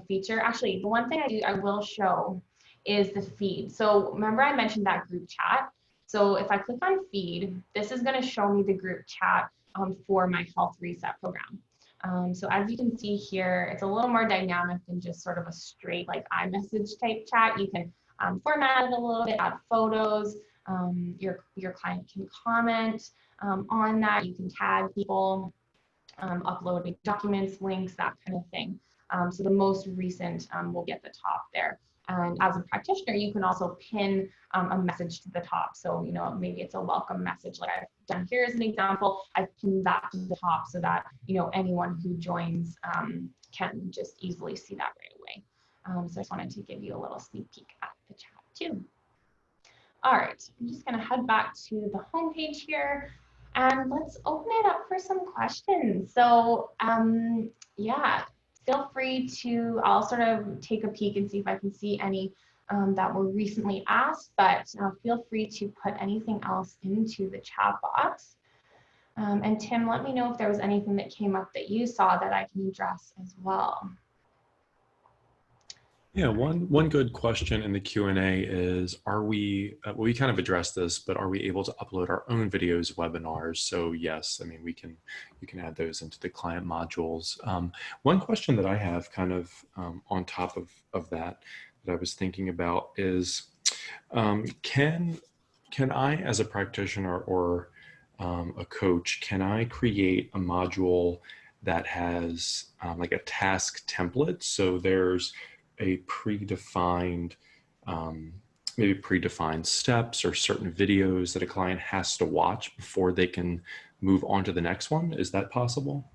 A: feature. Actually, the one thing I will show is the feed. So remember I mentioned that group chat. So if I click on feed, this is going to show me the group chat for my health reset program. So as you can see here, it's a little more dynamic than just sort of a straight like iMessage type chat. You can format it a little bit, add photos. Your client can comment on that. You can tag people, upload documents, links, that kind of thing. So the most recent will be at the top there. And as a practitioner, you can also pin a message to the top. So, you know, maybe it's a welcome message like I've done here as an example. I've pinned that to the top so that, you know, anyone who joins can just easily see that right away. So I just wanted to give you a little sneak peek at the chat too. All right, I'm just gonna head back to the homepage here and let's open it up for some questions. So yeah, feel free to, I'll sort of take a peek and see if I can see any that were recently asked, but feel free to put anything else into the chat box. And Tim, let me know if there was anything that came up that you saw that I can address as well.
B: Yeah, one good question in the Q&A is, are we, well, we kind of addressed this, but are we able to upload our own videos, webinars? So yes, I mean, you can add those into the client modules. One question that I have kind of on top of that I was thinking about is, can I, as a practitioner or a coach, can I create a module that has like a task template? So there's a predefined, maybe predefined steps or certain videos that a client has to watch before they can move on to the next one. Is that possible?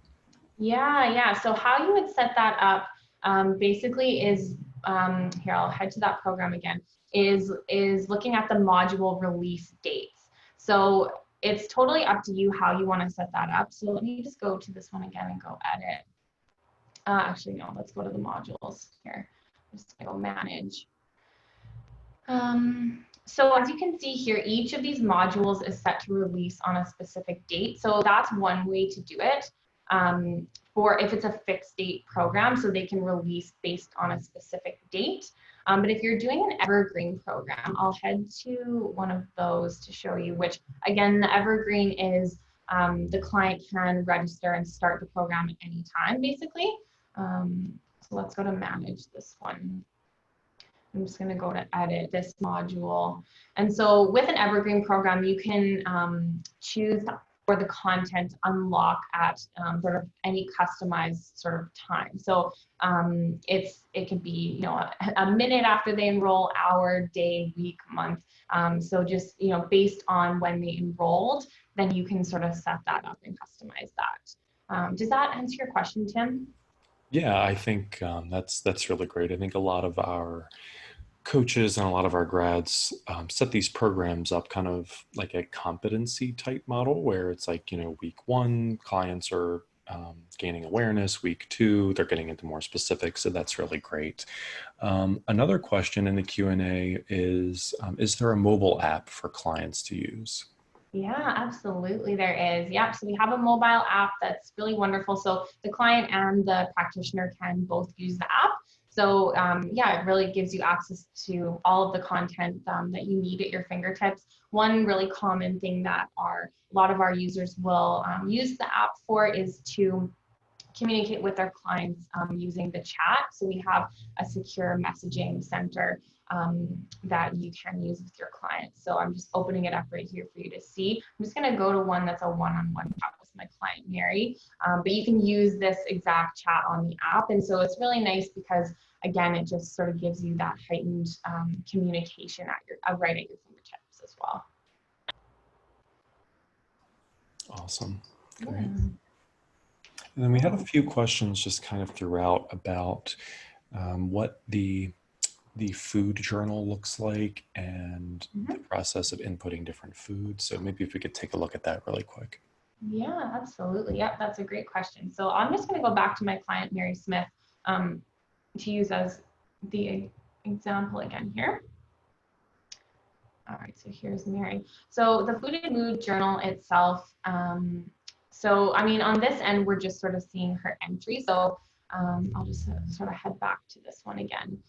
A: Yeah. So how you would set that up basically is, here, I'll head to that program again, is looking at the module release dates. So it's totally up to you how you want to set that up. So let me just go to this one again and go edit. Actually, no, let's go to the modules here. I'm just gonna go manage. So as you can see here, each of these modules is set to release on a specific date. So that's one way to do it for if it's a fixed date program, so they can release based on a specific date. But if you're doing an evergreen program, I'll head to one of those to show you, which again, the evergreen is the client can register and start the program at any time, basically. So let's go to manage this one. I'm just going to go to edit this module. And so with an evergreen program, you can choose for the content unlock at sort of any customized sort of time. So it could be, you know, a minute after they enroll, hour, day, week, month. So just, you know, based on when they enrolled, then you can sort of set that up and customize that. Does that answer your question, Tim?
B: Yeah, I think that's really great. I think a lot of our coaches and a lot of our grads set these programs up kind of like a competency type model where it's like, you know, week one, clients are gaining awareness, week two, they're getting into more specifics. So that's really great. Another question in the Q&A is there a mobile app for clients to use?
A: Yeah, absolutely there is. Yep, so we have a mobile app that's really wonderful. So the client and the practitioner can both use the app. So yeah, it really gives you access to all of the content that you need at your fingertips. One really common thing that a lot of our users will use the app for is to communicate with their clients using the chat. So we have a secure messaging center that you can use with your clients. So I'm just opening it up right here for you to see. I'm just going to go to one that's a one-on-one chat with my client, Mary. But you can use this exact chat on the app. And so it's really nice because, again, it just sort of gives you that heightened communication at right at your fingertips as well.
B: Awesome. Great.
A: Yeah.
B: And then we had a few questions just kind of throughout about what the food journal looks like and the process of inputting different foods. So maybe if we could take a look at that really quick.
A: Yeah, absolutely. Yep, that's a great question. So I'm just going to go back to my client, Mary Smith, to use as the example again here. All right, so here's Mary. So the food and mood journal itself So, I mean, on this end, we're just sort of seeing her entry. So I'll just sort of head back to this one again.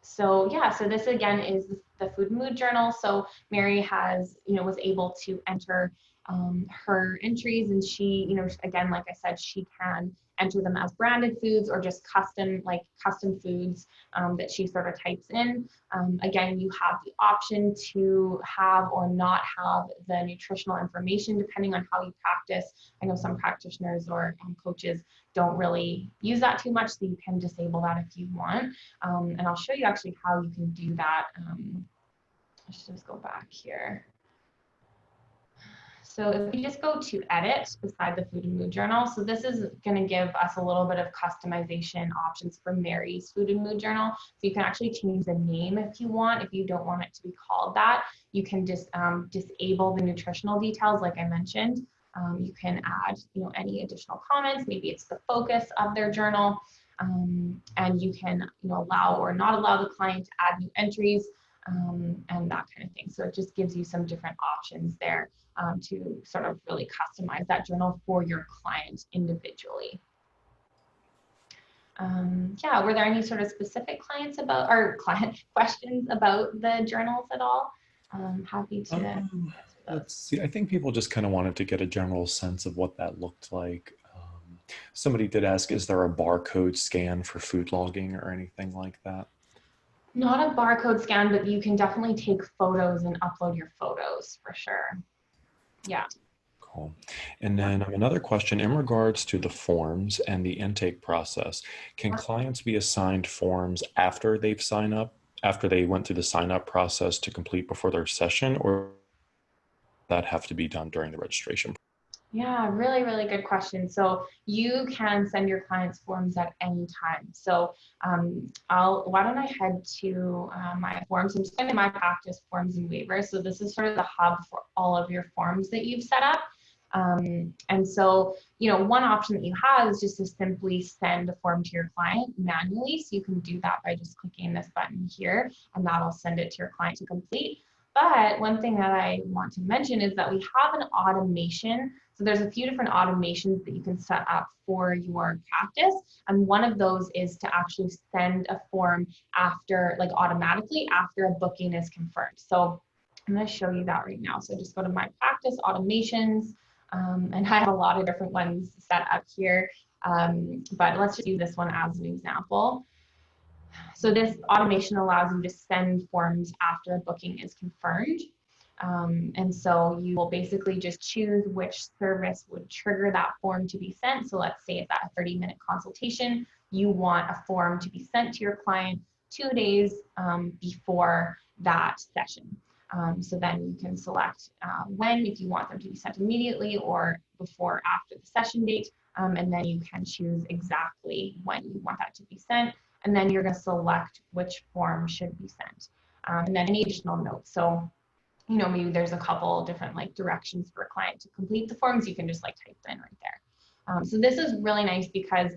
A: So yeah, so this again is the food and mood journal. So Mary has, was able to enter her entries, and she, again, like I said, she can enter them as branded foods or just custom foods that she sort of types in. Again, you have the option to have or not have the nutritional information depending on how you practice. I know some practitioners or coaches don't really use that too much, so you can disable that if you want. And I'll show you actually how you can do that. Let's just go back here. So if we just go to edit beside the food and mood journal, so this is going to give us a little bit of customization options for Mary's food and mood journal. So you can actually change the name if you want. If you don't want it to be called that, you can just disable the nutritional details like I mentioned. You can add, any additional comments. Maybe it's the focus of their journal, and you can, allow or not allow the client to add new entries, and that kind of thing. So it just gives you some different options there to sort of really customize that journal for your client individually. Yeah, were there any sort of specific client questions about the journals at all? Happy to.
B: Let's see. I think people just kind of wanted to get a general sense of what that looked like. Somebody did ask, is there a barcode scan for food logging or anything like that?
A: Not a barcode scan, but you can definitely take photos and upload your photos for sure. Yeah.
B: Cool. And then another question in regards to the forms and the intake process. Can clients be assigned forms after they've signed up, after they went through the sign up process to complete before their session, or that have to be done during the registration?
A: Yeah, really, really good question. So you can send your clients forms at any time. So why don't I head to my forms? I'm just going to my practice forms and waivers. So this is sort of the hub for all of your forms that you've set up. And so, one option that you have is just to simply send a form to your client manually. So you can do that by just clicking this button here, and that'll send it to your client to complete. But one thing that I want to mention is that we have an automation. So there's a few different automations that you can set up for your practice. And one of those is to actually send a form automatically after a booking is confirmed. So I'm going to show you that right now. So just go to my practice automations, and I have a lot of different ones set up here. But let's just use this one as an example. So this automation allows you to send forms after a booking is confirmed. And so you will basically just choose which service would trigger that form to be sent. So let's say it's at a 30-minute consultation, you want a form to be sent to your client 2 days before that session. So then you can select when, if you want them to be sent immediately or before after the session date, and then you can choose exactly when you want that to be sent. And then you're going to select which form should be sent. And then any additional notes. So, maybe there's a couple different directions for a client to complete the forms. You can just type them in right there. So this is really nice because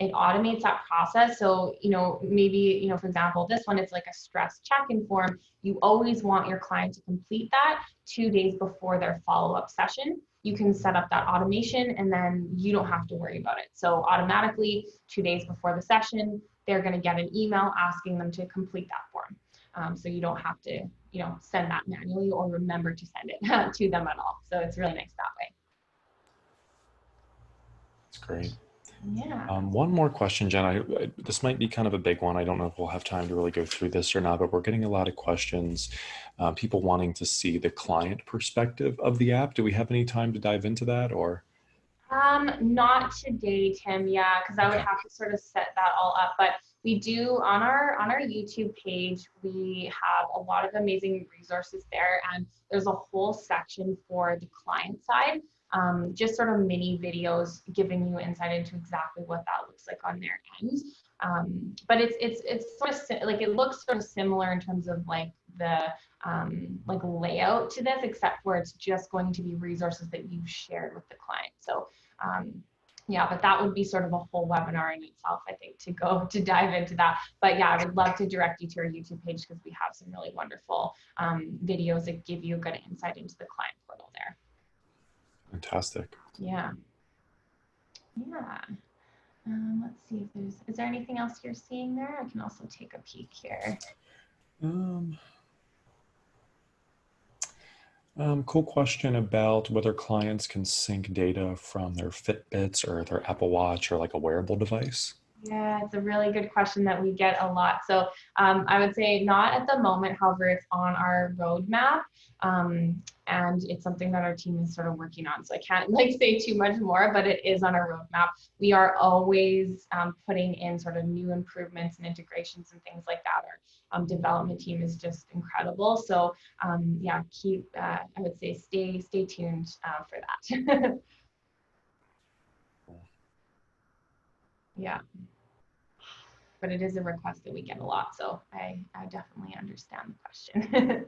A: it automates that process. So, maybe, for example, this one, it's like a stress check-in form. You always want your client to complete that 2 days before their follow-up session. You can set up that automation and then you don't have to worry about it. So automatically 2 days before the session, they're going to get an email asking them to complete that form. So you don't have to, send that manually or remember to send it to them at all. So it's really nice that way.
B: That's great.
A: Yeah.
B: One more question, Jen. This might be kind of a big one. I don't know if we'll have time to really go through this or not, but we're getting a lot of questions, people wanting to see the client perspective of the app. Do we have any time to dive into that, or?
A: Not today, Tim. Yeah, because I would have to sort of set that all up. But we do on our YouTube page, we have a lot of amazing resources there, and there's a whole section for the client side. Just sort of mini videos giving you insight into exactly what that looks like on their end. But it's sort of it looks sort of similar in terms of the layout to this, except where it's just going to be resources that you've shared with the client. So yeah, but that would be sort of a whole webinar in itself, I think, to dive into that. But yeah, I would love to direct you to our YouTube page because we have some really wonderful videos that give you a good insight into the client portal there.
B: Fantastic.
A: Yeah. Yeah. Let's see if is there anything else you're seeing there? I can also take a peek here.
B: Um, cool question about whether clients can sync data from their Fitbits or their Apple Watch or like a wearable device.
A: Yeah, it's a really good question that we get a lot. So I would say not at the moment, however, it's on our roadmap. And it's something that our team is sort of working on. So I can't like say too much more, but it is on our roadmap. We are always putting in sort of new improvements and integrations and things like that. Our development team is just incredible. So yeah, I would say stay tuned for that. Yeah. But it is a request that we get a lot. So I definitely understand the question.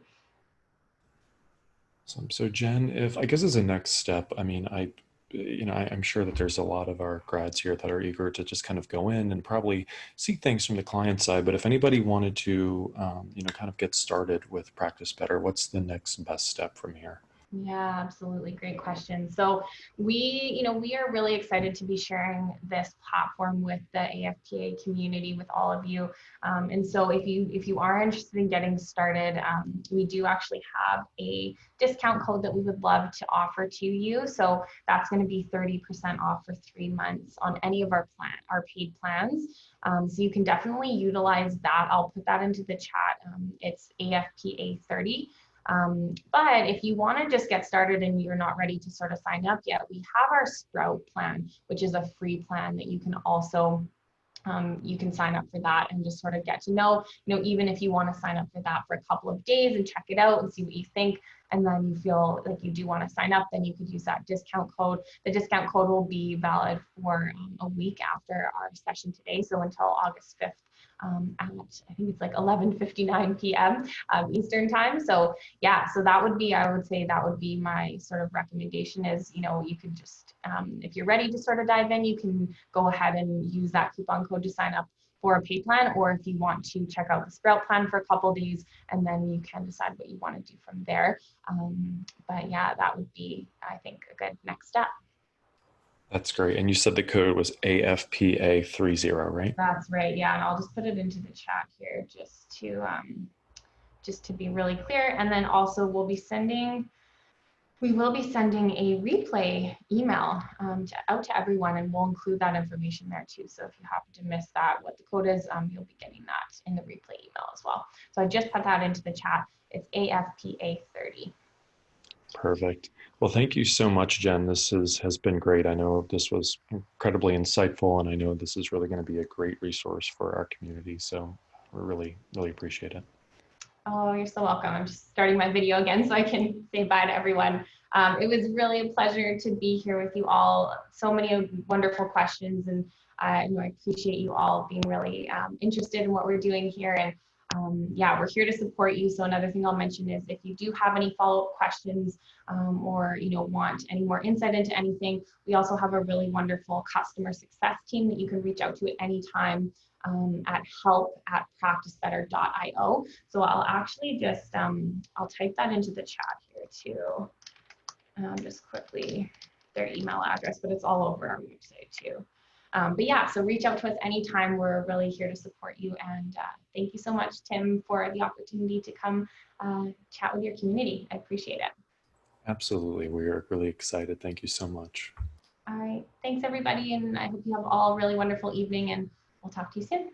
B: So Jen, if I guess as a next step, I mean, I'm sure that there's a lot of our grads here that are eager to just kind of go in and probably see things from the client side. But if anybody wanted to, kind of get started with Practice Better, what's the next best step from here?
A: Yeah, absolutely. Great question. So we are really excited to be sharing this platform with the AFPA community, with all of you. And so if you are interested in getting started, we do actually have a discount code that we would love to offer to you. So that's going to be 30% off for 3 months on any of our paid plans. So you can definitely utilize that. I'll put that into the chat. It's AFPA 30. But if you want to just get started and you're not ready to sort of sign up yet, we have our Sprout plan, which is a free plan that you can also you can sign up for that and just sort of get to know, even if you want to sign up for that for a couple of days and check it out and see what you think, and then you feel like you do want to sign up, then you could use that discount code. The discount code will be valid for a week after our session today, so until August 5th at, I think it's like 11:59 p.m. Eastern time. So yeah, so that would be, I would say that would be my sort of recommendation is, you could just, if you're ready to sort of dive in, you can go ahead and use that coupon code to sign up for a pay plan, or if you want to check out the Sprout plan for a couple days, and then you can decide what you want to do from there. But yeah, that would be, I think, a good next step.
B: That's great. And you said the code was AFPA 30, right?
A: That's right. Yeah, and I'll just put it into the chat here just to be really clear. And then also we will be sending a replay email out to everyone, and we'll include that information there too. So if you happen to miss that, what the code is, you'll be getting that in the replay email as well. So I just put that into the chat. It's AFPA 30.
B: Perfect. Well, thank you so much, Jen. This has been great. I know this was incredibly insightful, and I know this is really going to be a great resource for our community. So we really appreciate it.
A: Oh, you're so welcome. I'm just starting my video again so I can say bye to everyone. It was really a pleasure to be here with you all. So many wonderful questions, and I appreciate you all being really interested in what we're doing here. And yeah, we're here to support you. So another thing I'll mention is if you do have any follow-up questions or want any more insight into anything, we also have a really wonderful customer success team that you can reach out to at any time at help@practicebetter.io. So I'll actually just, I'll type that into the chat here too. Just quickly, their email address, but it's all over our website too. But yeah, so reach out to us anytime. We're really here to support you. And thank you so much, Tim, for the opportunity to come chat with your community. I appreciate it.
B: Absolutely. We are really excited. Thank you so much.
A: All right. Thanks, everybody. And I hope you have all a really wonderful evening, and we'll talk to you soon.